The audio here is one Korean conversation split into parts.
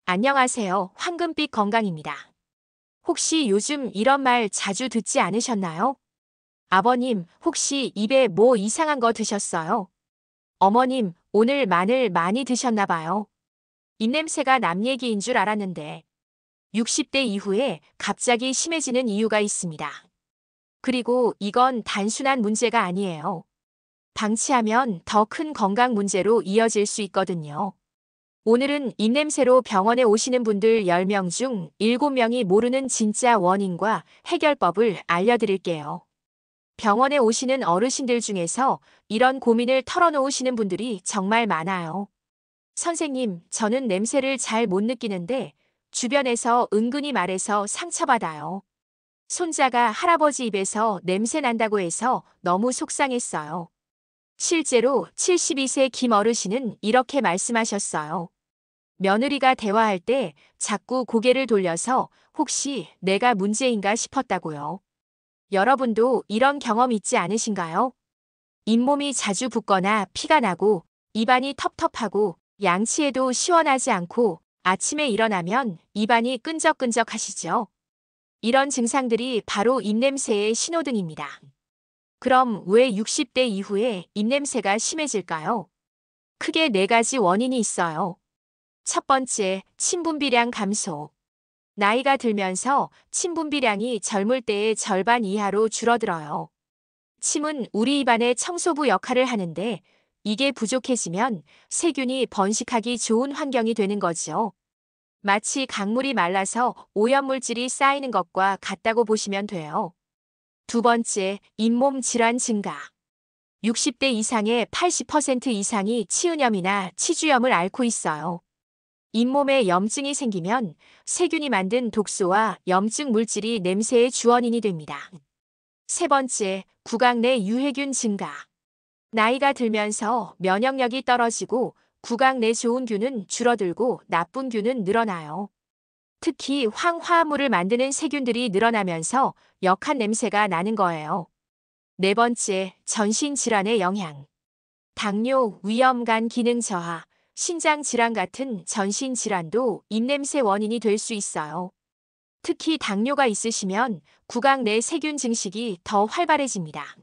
안녕하세요. 황금빛 건강입니다. 혹시 요즘 이런 말 자주 듣지 않으셨나요? 아버님, 혹시 입에 뭐 이상한 거 드셨어요? 어머님, 오늘 마늘 많이 드셨나 봐요. 입냄새가 남 얘기인 줄 알았는데 60대 이후에 갑자기 심해지는 이유가 있습니다. 그리고 이건 단순한 문제가 아니에요. 방치하면 더 큰 건강 문제로 이어질 수 있거든요. 오늘은 입냄새로 병원에 오시는 분들 10명 중 7명이 모르는 진짜 원인과 해결법을 알려드릴게요. 병원에 오시는 어르신들 중에서 이런 고민을 털어놓으시는 분들이 정말 많아요. 선생님, 저는 냄새를 잘 못 느끼는데 주변에서 은근히 말해서 상처받아요. 손자가 할아버지 입에서 냄새 난다고 해서 너무 속상했어요. 실제로 72세 김 어르신은 이렇게 말씀하셨어요. 며느리가 대화할 때 자꾸 고개를 돌려서 혹시 내가 문제인가 싶었다고요. 여러분도 이런 경험 있지 않으신가요? 잇몸이 자주 붓거나 피가 나고 입안이 텁텁하고 양치해도 시원하지 않고 아침에 일어나면 입안이 끈적끈적 하시죠? 이런 증상들이 바로 입냄새의 신호등입니다. 그럼 왜 60대 이후에 입냄새가 심해질까요? 크게 네 가지 원인이 있어요. 첫 번째, 침분비량 감소. 나이가 들면서 침분비량이 젊을 때의 절반 이하로 줄어들어요. 침은 우리 입안의 청소부 역할을 하는데 이게 부족해지면 세균이 번식하기 좋은 환경이 되는 거죠. 마치 강물이 말라서 오염물질이 쌓이는 것과 같다고 보시면 돼요. 두 번째, 잇몸 질환 증가. 60대 이상의 80% 이상이 치은염이나 치주염을 앓고 있어요. 잇몸에 염증이 생기면 세균이 만든 독소와 염증 물질이 냄새의 주원인이 됩니다. 세 번째, 구강 내 유해균 증가. 나이가 들면서 면역력이 떨어지고 구강 내 좋은 균은 줄어들고 나쁜 균은 늘어나요. 특히 황화물을 만드는 세균들이 늘어나면서 역한 냄새가 나는 거예요. 네 번째, 전신 질환의 영향. 당뇨, 위염, 간 기능 저하, 신장 질환 같은 전신 질환도 입냄새 원인이 될 수 있어요. 특히 당뇨가 있으시면 구강 내 세균 증식이 더 활발해집니다.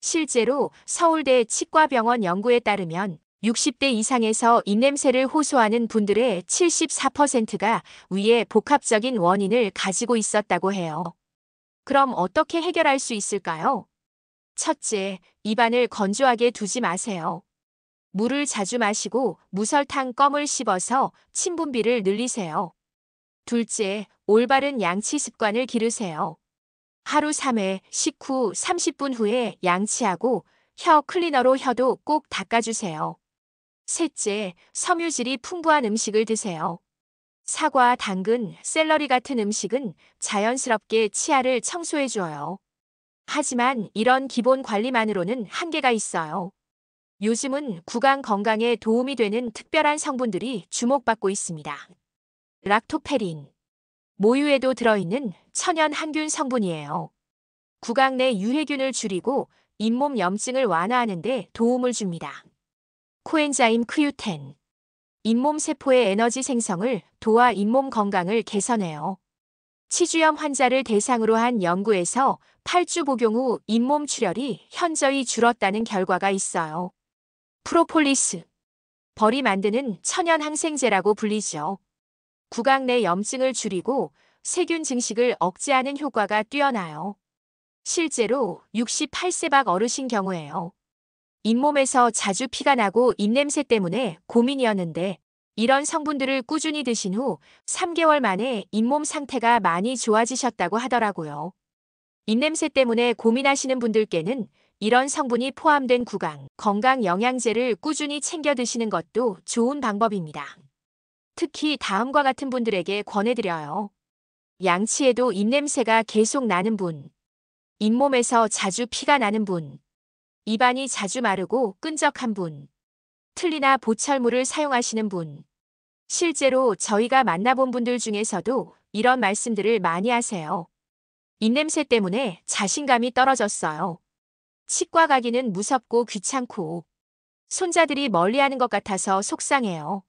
실제로 서울대 치과병원 연구에 따르면 60대 이상에서 입냄새를 호소하는 분들의 74%가 위의 복합적인 원인을 가지고 있었다고 해요. 그럼 어떻게 해결할 수 있을까요? 첫째, 입안을 건조하게 두지 마세요. 물을 자주 마시고 무설탕 껌을 씹어서 침분비를 늘리세요. 둘째, 올바른 양치 습관을 기르세요. 하루 3회, 식후 30분 후에 양치하고 혀 클리너로 혀도 꼭 닦아주세요. 셋째, 섬유질이 풍부한 음식을 드세요. 사과, 당근, 샐러리 같은 음식은 자연스럽게 치아를 청소해줘요. 하지만 이런 기본 관리만으로는 한계가 있어요. 요즘은 구강 건강에 도움이 되는 특별한 성분들이 주목받고 있습니다. 락토페린. 모유에도 들어있는 천연 항균 성분이에요. 구강 내 유해균을 줄이고 잇몸 염증을 완화하는 데 도움을 줍니다. 코엔자임 크유텐. 잇몸 세포의 에너지 생성을 도와 잇몸 건강을 개선해요. 치주염 환자를 대상으로 한 연구에서 8주 복용 후 잇몸 출혈이 현저히 줄었다는 결과가 있어요. 프로폴리스. 벌이 만드는 천연 항생제라고 불리죠. 구강 내 염증을 줄이고 세균 증식을 억제하는 효과가 뛰어나요. 실제로 68세 박 어르신 경우에요. 잇몸에서 자주 피가 나고 입냄새 때문에 고민이었는데 이런 성분들을 꾸준히 드신 후 3개월 만에 잇몸 상태가 많이 좋아지셨다고 하더라고요. 입냄새 때문에 고민하시는 분들께는 이런 성분이 포함된 구강, 건강 영양제를 꾸준히 챙겨 드시는 것도 좋은 방법입니다. 특히 다음과 같은 분들에게 권해드려요. 양치에도 입냄새가 계속 나는 분, 잇몸에서 자주 피가 나는 분, 입안이 자주 마르고 끈적한 분, 틀니나 보철물을 사용하시는 분. 실제로 저희가 만나본 분들 중에서도 이런 말씀들을 많이 하세요. 입냄새 때문에 자신감이 떨어졌어요. 치과 가기는 무섭고 귀찮고 손자들이 멀리하는 것 같아서 속상해요.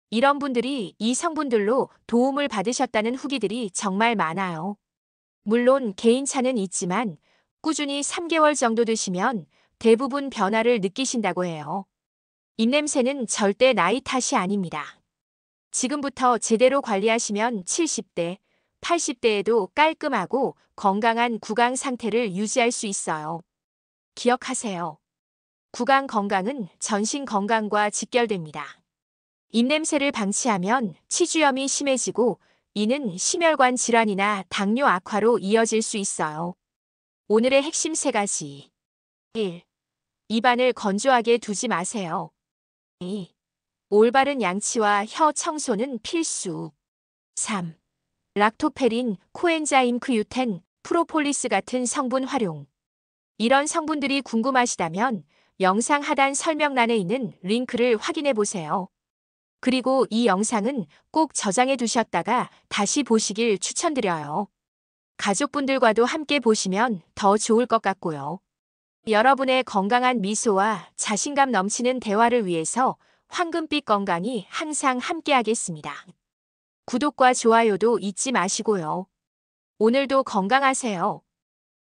이런 분들이 이 성분들로 도움을 받으셨다는 후기들이 정말 많아요. 물론 개인차는 있지만 꾸준히 3개월 정도 드시면 대부분 변화를 느끼신다고 해요. 입냄새는 절대 나이 탓이 아닙니다. 지금부터 제대로 관리하시면 70대, 80대에도 깔끔하고 건강한 구강 상태를 유지할 수 있어요. 기억하세요. 구강 건강은 전신 건강과 직결됩니다. 입냄새를 방치하면 치주염이 심해지고 이는 심혈관 질환이나 당뇨 악화로 이어질 수 있어요. 오늘의 핵심 3가지. 1. 입안을 건조하게 두지 마세요. 2. 올바른 양치와 혀 청소는 필수. 3. 락토페린, 코엔자임 Q10, 프로폴리스 같은 성분 활용. 이런 성분들이 궁금하시다면 영상 하단 설명란에 있는 링크를 확인해 보세요. 그리고 이 영상은 꼭 저장해 두셨다가 다시 보시길 추천드려요. 가족분들과도 함께 보시면 더 좋을 것 같고요. 여러분의 건강한 미소와 자신감 넘치는 대화를 위해서 황금빛 건강이 항상 함께하겠습니다. 구독과 좋아요도 잊지 마시고요. 오늘도 건강하세요.